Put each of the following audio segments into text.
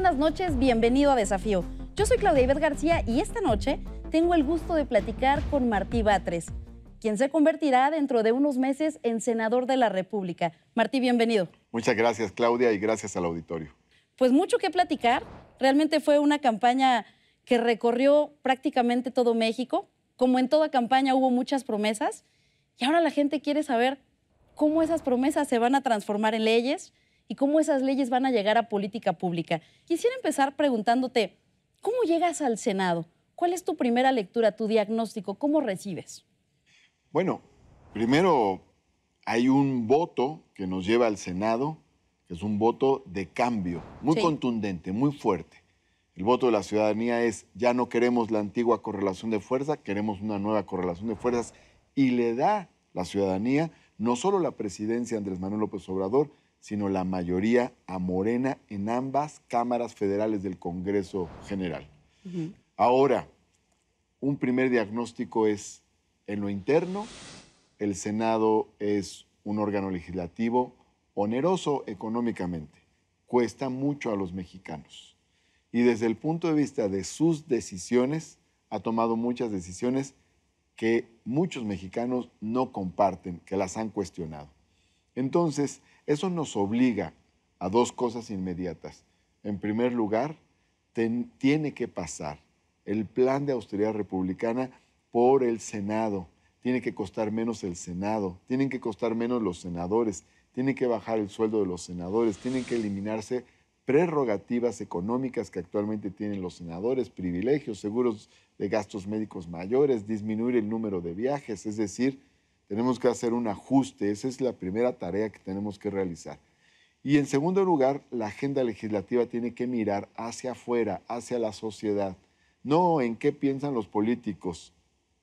buenas noches, bienvenido a Desafío. Yo soy Claudia Ivette García y esta noche tengo el gusto de platicar con Martí Batres, quien se convertirá dentro de unos meses en senador de la República. Martí, bienvenido. Muchas gracias, Claudia, y gracias al auditorio. Pues mucho que platicar. Realmente fue una campaña que recorrió prácticamente todo México. Como en toda campaña hubo muchas promesas y ahora la gente quiere saber cómo esas promesas se van a transformar en leyes y cómo esas leyes van a llegar a política pública. Quisiera empezar preguntándote, ¿cómo llegas al Senado? ¿Cuál es tu primera lectura, tu diagnóstico? ¿Cómo recibes? Bueno, primero hay un voto que nos lleva al Senado, que es un voto de cambio, muy contundente, muy fuerte. El voto de la ciudadanía es, ya no queremos la antigua correlación de fuerza, queremos una nueva correlación de fuerzas, y le da la ciudadanía no solo la presidencia a Andrés Manuel López Obrador, sino la mayoría a Morena en ambas cámaras federales del Congreso General. Ahora, un primer diagnóstico es, en lo interno, el Senado es un órgano legislativo oneroso económicamente, cuesta mucho a los mexicanos. Y desde el punto de vista de sus decisiones, ha tomado muchas decisiones que muchos mexicanos no comparten, que las han cuestionado. Entonces, eso nos obliga a dos cosas inmediatas. En primer lugar, tiene que pasar el plan de austeridad republicana por el Senado. Tiene que costar menos el Senado, tienen que costar menos los senadores, tiene que bajar el sueldo de los senadores, tienen que eliminarse prerrogativas económicas que actualmente tienen los senadores, privilegios, seguros de gastos médicos mayores, disminuir el número de viajes, es decir, tenemos que hacer un ajuste, esa es la primera tarea que tenemos que realizar. Y en segundo lugar, la agenda legislativa tiene que mirar hacia afuera, hacia la sociedad, no en qué piensan los políticos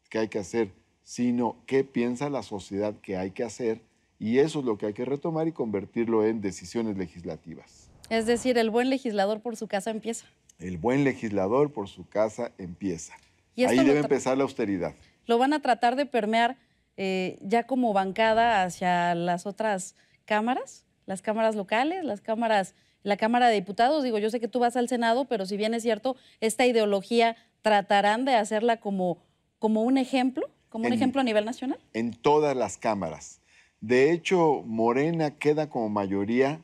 que hay que hacer, sino qué piensa la sociedad que hay que hacer, y eso es lo que hay que retomar y convertirlo en decisiones legislativas. Es decir, el buen legislador por su casa empieza. El buen legislador por su casa empieza. Y ahí debe empezar la austeridad. Lo van a tratar de permear ya como bancada hacia las otras cámaras, las cámaras locales, la Cámara de Diputados. Digo, yo sé que tú vas al Senado, pero si bien es cierto, esta ideología tratarán de hacerla como un ejemplo, un ejemplo a nivel nacional. En todas las cámaras. De hecho, Morena queda como mayoría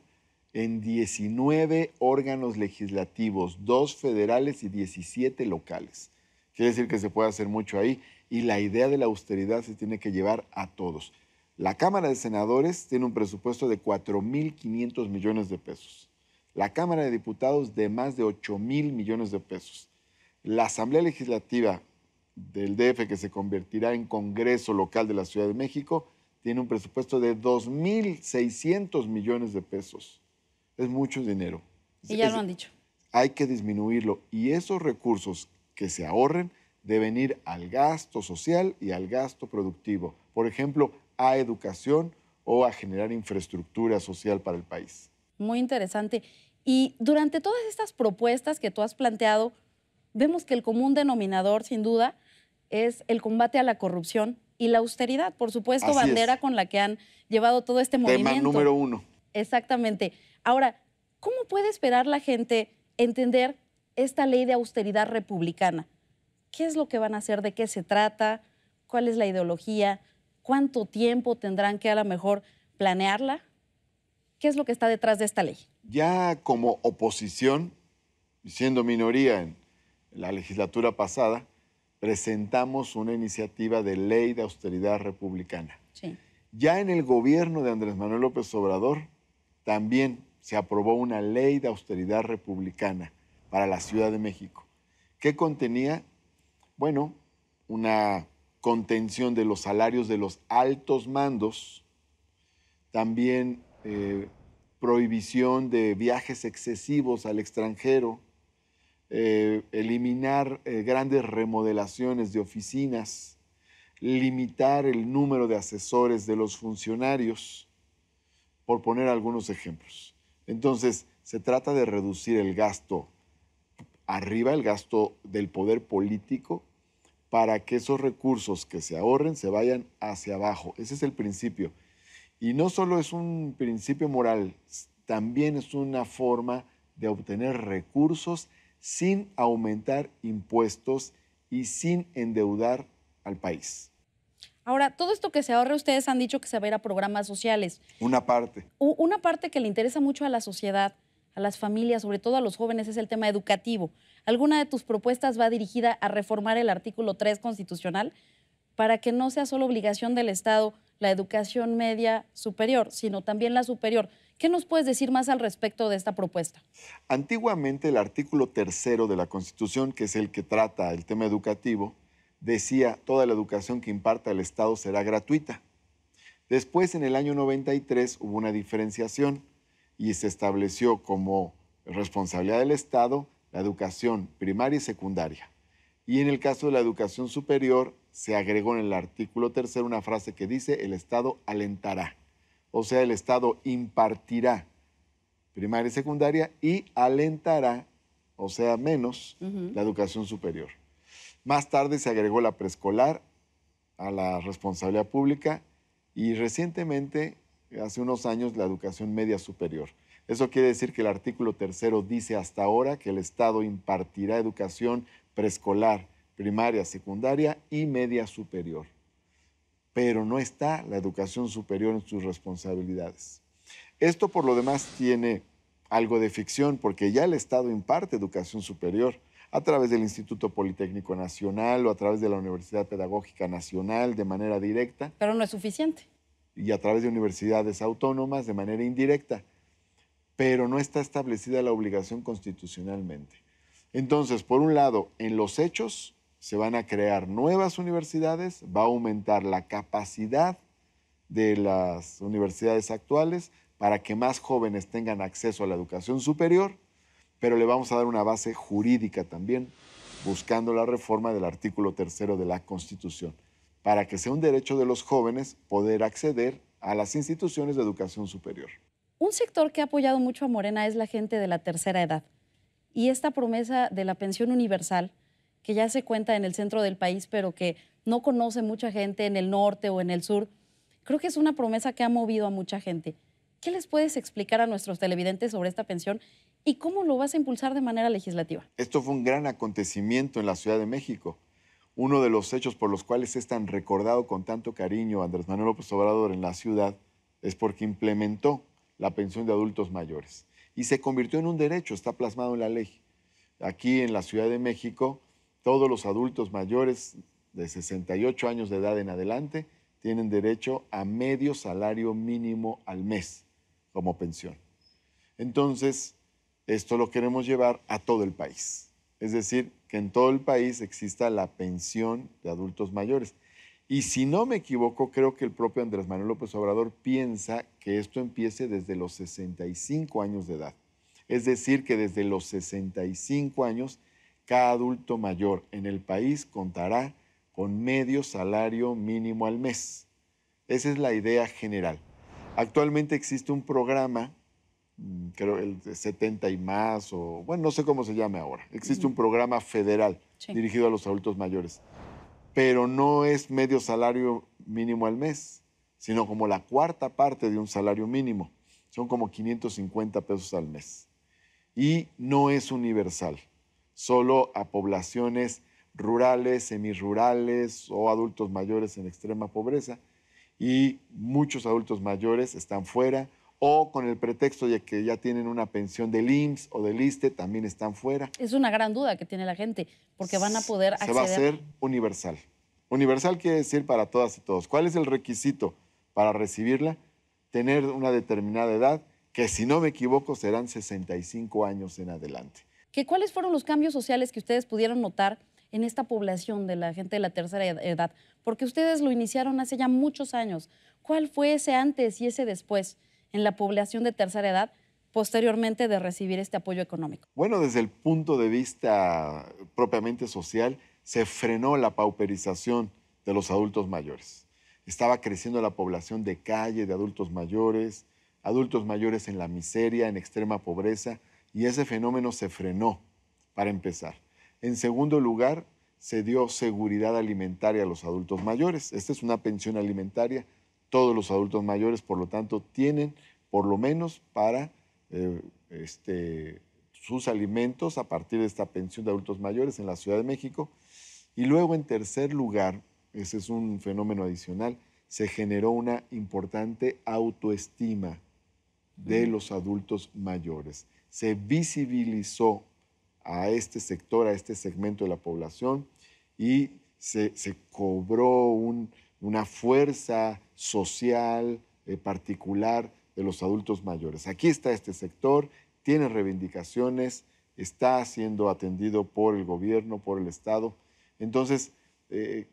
en 19 órganos legislativos, 2 federales y 17 locales. Quiere decir que se puede hacer mucho ahí y la idea de la austeridad se tiene que llevar a todos. La Cámara de Senadores tiene un presupuesto de 4.500 millones de pesos. La Cámara de Diputados de más de 8.000 millones de pesos. La Asamblea Legislativa del DF, que se convertirá en Congreso Local de la Ciudad de México, tiene un presupuesto de 2.600 millones de pesos. Es mucho dinero. Y ya lo han dicho. Hay que disminuirlo. Y esos recursos que se ahorren deben ir al gasto social y al gasto productivo. Por ejemplo, a educación o a generar infraestructura social para el país. Muy interesante. Y durante todas estas propuestas que tú has planteado, vemos que el común denominador, sin duda, es el combate a la corrupción y la austeridad. Por supuesto, Así bandera es. con la que han llevado todo este movimiento. Tema número 1. Exactamente. Ahora, ¿cómo puede esperar la gente entender esta ley de austeridad republicana? ¿Qué es lo que van a hacer? ¿De qué se trata? ¿Cuál es la ideología? ¿Cuánto tiempo tendrán que a lo mejor planearla? ¿Qué es lo que está detrás de esta ley? Ya como oposición, siendo minoría en la legislatura pasada, presentamos una iniciativa de ley de austeridad republicana. Sí. Ya en el gobierno de Andrés Manuel López Obrador también se aprobó una ley de austeridad republicana para la Ciudad de México. ¿Qué contenía? Bueno, una contención de los salarios de los altos mandos, también prohibición de viajes excesivos al extranjero, eliminar grandes remodelaciones de oficinas, limitar el número de asesores de los funcionarios, por poner algunos ejemplos. Entonces, se trata de reducir el gasto arriba, el gasto del poder político, para que esos recursos que se ahorren se vayan hacia abajo. Ese es el principio. Y no solo es un principio moral, también es una forma de obtener recursos sin aumentar impuestos y sin endeudar al país. Ahora, todo esto que se ahorre, ustedes han dicho que se va a ir a programas sociales. Una parte. Una parte que le interesa mucho a la sociedad, a las familias, sobre todo a los jóvenes, es el tema educativo. ¿Alguna de tus propuestas va dirigida a reformar el artículo 3 constitucional para que no sea solo obligación del Estado la educación media superior, sino también la superior? ¿Qué nos puedes decir más al respecto de esta propuesta? Antiguamente el artículo 3 de la Constitución, que es el que trata el tema educativo, decía toda la educación que imparta el Estado será gratuita. Después, en el año 93, hubo una diferenciación y se estableció como responsabilidad del Estado la educación primaria y secundaria. Y en el caso de la educación superior, se agregó en el artículo 3 una frase que dice el Estado alentará. O sea, el Estado impartirá primaria y secundaria y alentará, o sea, menos, la educación superior. Más tarde se agregó la preescolar a la responsabilidad pública y recientemente, hace unos años, la educación media superior. Eso quiere decir que el artículo 3 dice hasta ahora que el Estado impartirá educación preescolar, primaria, secundaria y media superior. Pero no está la educación superior en sus responsabilidades. Esto, por lo demás, tiene algo de ficción porque ya el Estado imparte educación superior a través del Instituto Politécnico Nacional o a través de la Universidad Pedagógica Nacional de manera directa. Pero no es suficiente. Y a través de universidades autónomas de manera indirecta. Pero no está establecida la obligación constitucionalmente. Entonces, por un lado, en los hechos se van a crear nuevas universidades, va a aumentar la capacidad de las universidades actuales para que más jóvenes tengan acceso a la educación superior, pero le vamos a dar una base jurídica también, buscando la reforma del artículo 3 de la Constitución, para que sea un derecho de los jóvenes poder acceder a las instituciones de educación superior. Un sector que ha apoyado mucho a Morena es la gente de la tercera edad. Y esta promesa de la pensión universal, que ya se cuenta en el centro del país, pero que no conoce mucha gente en el norte o en el sur, creo que es una promesa que ha movido a mucha gente. ¿Qué les puedes explicar a nuestros televidentes sobre esta pensión y cómo lo vas a impulsar de manera legislativa? Esto fue un gran acontecimiento en la Ciudad de México. Uno de los hechos por los cuales es tan recordado con tanto cariño Andrés Manuel López Obrador en la ciudad es porque implementó la pensión de adultos mayores y se convirtió en un derecho, está plasmado en la ley. Aquí en la Ciudad de México, todos los adultos mayores de 68 años de edad en adelante tienen derecho a medio salario mínimo al mes como pensión. Entonces, esto lo queremos llevar a todo el país. Es decir, que en todo el país exista la pensión de adultos mayores. Y si no me equivoco, creo que el propio Andrés Manuel López Obrador piensa que esto empiece desde los 65 años de edad. Es decir, que desde los 65 años, cada adulto mayor en el país contará con medio salario mínimo al mes. Esa es la idea general. Actualmente existe un programa, creo el de 70 y más, o bueno, no sé cómo se llame ahora. Existe un programa federal dirigido a los adultos mayores, pero no es medio salario mínimo al mes, sino como la cuarta parte de un salario mínimo. Son como 550 pesos al mes. Y no es universal, solo a poblaciones rurales, semirurales o adultos mayores en extrema pobreza. Y muchos adultos mayores están fuera o con el pretexto de que ya tienen una pensión del IMSS o del ISSSTE, también están fuera. Es una gran duda que tiene la gente, porque van a poder acceder. Se va a hacer universal. Universal quiere decir para todas y todos. ¿Cuál es el requisito para recibirla? Tener una determinada edad, que si no me equivoco serán 65 años en adelante. ¿Cuáles fueron los cambios sociales que ustedes pudieron notar en esta población de la gente de la tercera edad? Porque ustedes lo iniciaron hace ya muchos años. ¿Cuál fue ese antes y ese después en la población de tercera edad posteriormente de recibir este apoyo económico? Bueno, desde el punto de vista propiamente social, se frenó la pauperización de los adultos mayores. Estaba creciendo la población de calle, de adultos mayores en la miseria, en extrema pobreza, y ese fenómeno se frenó, para empezar. En segundo lugar, se dio seguridad alimentaria a los adultos mayores. Esta es una pensión alimentaria. Todos los adultos mayores, por lo tanto, tienen por lo menos para sus alimentos a partir de esta pensión de adultos mayores en la Ciudad de México. Y luego, en tercer lugar, ese es un fenómeno adicional, se generó una importante autoestima de los adultos mayores. Se visibilizó a este sector, a este segmento de la población y se cobró una fuerza social particular de los adultos mayores. Aquí está este sector, tiene reivindicaciones, está siendo atendido por el gobierno, por el Estado. Entonces,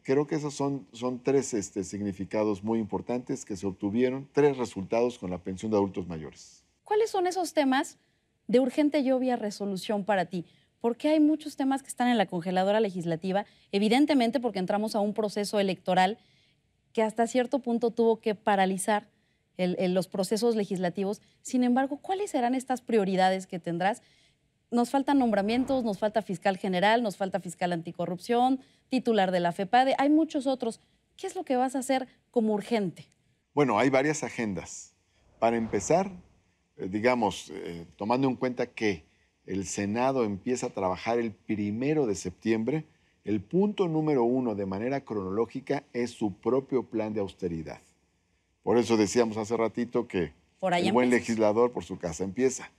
creo que esos son tres significados muy importantes que se obtuvieron, tres resultados con la pensión de adultos mayores. ¿Cuáles son esos temas de urgente y obvia resolución para ti? Porque hay muchos temas que están en la congeladora legislativa, evidentemente porque entramos a un proceso electoral que hasta cierto punto tuvo que paralizar los procesos legislativos. Sin embargo, ¿cuáles serán estas prioridades que tendrás? Nos faltan nombramientos, nos falta fiscal general, nos falta fiscal anticorrupción, titular de la FEPADE, hay muchos otros. ¿Qué es lo que vas a hacer como urgente? Bueno, hay varias agendas. Para empezar, tomando en cuenta que el Senado empieza a trabajar el 1 de septiembre, el punto número 1 de manera cronológica es su propio plan de austeridad. Por eso decíamos hace ratito que el buen legislador por su casa empieza.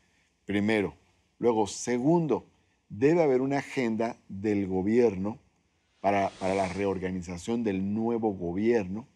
Primero. Luego, segundo, debe haber una agenda del gobierno para la reorganización del nuevo gobierno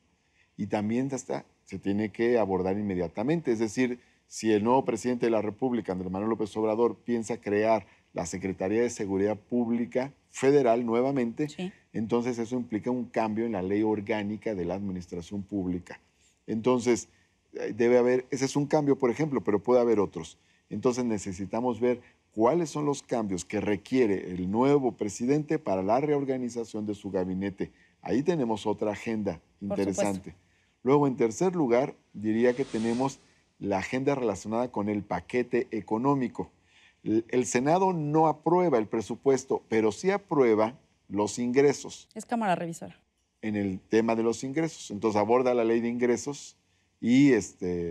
y también se tiene que abordar inmediatamente. Es decir, si el nuevo presidente de la República, Andrés Manuel López Obrador, piensa crear la Secretaría de Seguridad Pública Federal nuevamente, sí, entonces eso implica un cambio en la ley orgánica de la administración pública. Entonces, debe haber, ese es un cambio, por ejemplo, pero puede haber otros. Entonces necesitamos ver cuáles son los cambios que requiere el nuevo presidente para la reorganización de su gabinete. Ahí tenemos otra agenda interesante. Luego, en tercer lugar, diría que tenemos la agenda relacionada con el paquete económico. El Senado no aprueba el presupuesto, pero sí aprueba los ingresos. Es Cámara Revisora. En el tema de los ingresos. Entonces aborda la ley de ingresos y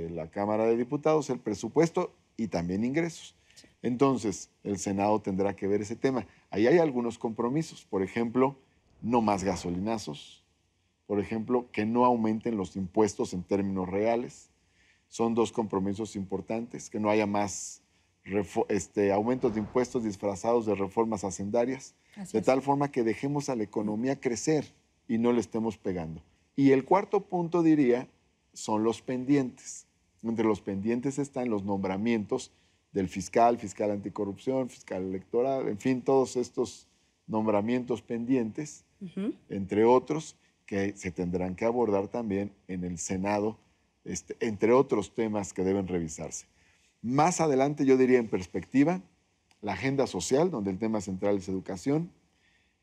la Cámara de Diputados, el presupuesto y también ingresos. Sí. Entonces, el Senado tendrá que ver ese tema. Ahí hay algunos compromisos. Por ejemplo, no más gasolinazos. Por ejemplo, que no aumenten los impuestos en términos reales. Son dos compromisos importantes. Que no haya más aumentos de impuestos disfrazados de reformas hacendarias. De tal forma que dejemos a la economía crecer y no le estemos pegando. Y el cuarto punto, diría, son los pendientes. Entre los pendientes están los nombramientos del fiscal anticorrupción, fiscal electoral, en fin, todos estos nombramientos pendientes, entre otros, que se tendrán que abordar también en el Senado, entre otros temas que deben revisarse. Más adelante, yo diría en perspectiva, la agenda social, donde el tema central es educación,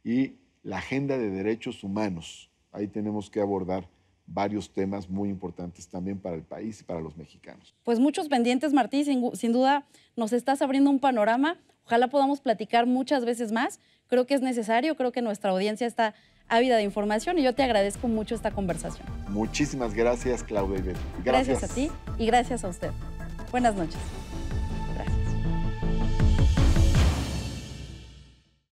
y la agenda de derechos humanos. Ahí tenemos que abordar varios temas muy importantes también para el país y para los mexicanos. Pues muchos pendientes, Martí, sin duda nos estás abriendo un panorama. Ojalá podamos platicar muchas veces más. Creo que es necesario, creo que nuestra audiencia está ávida de información y yo te agradezco mucho esta conversación. Muchísimas gracias, Claudia. Gracias a ti y gracias a usted. Buenas noches.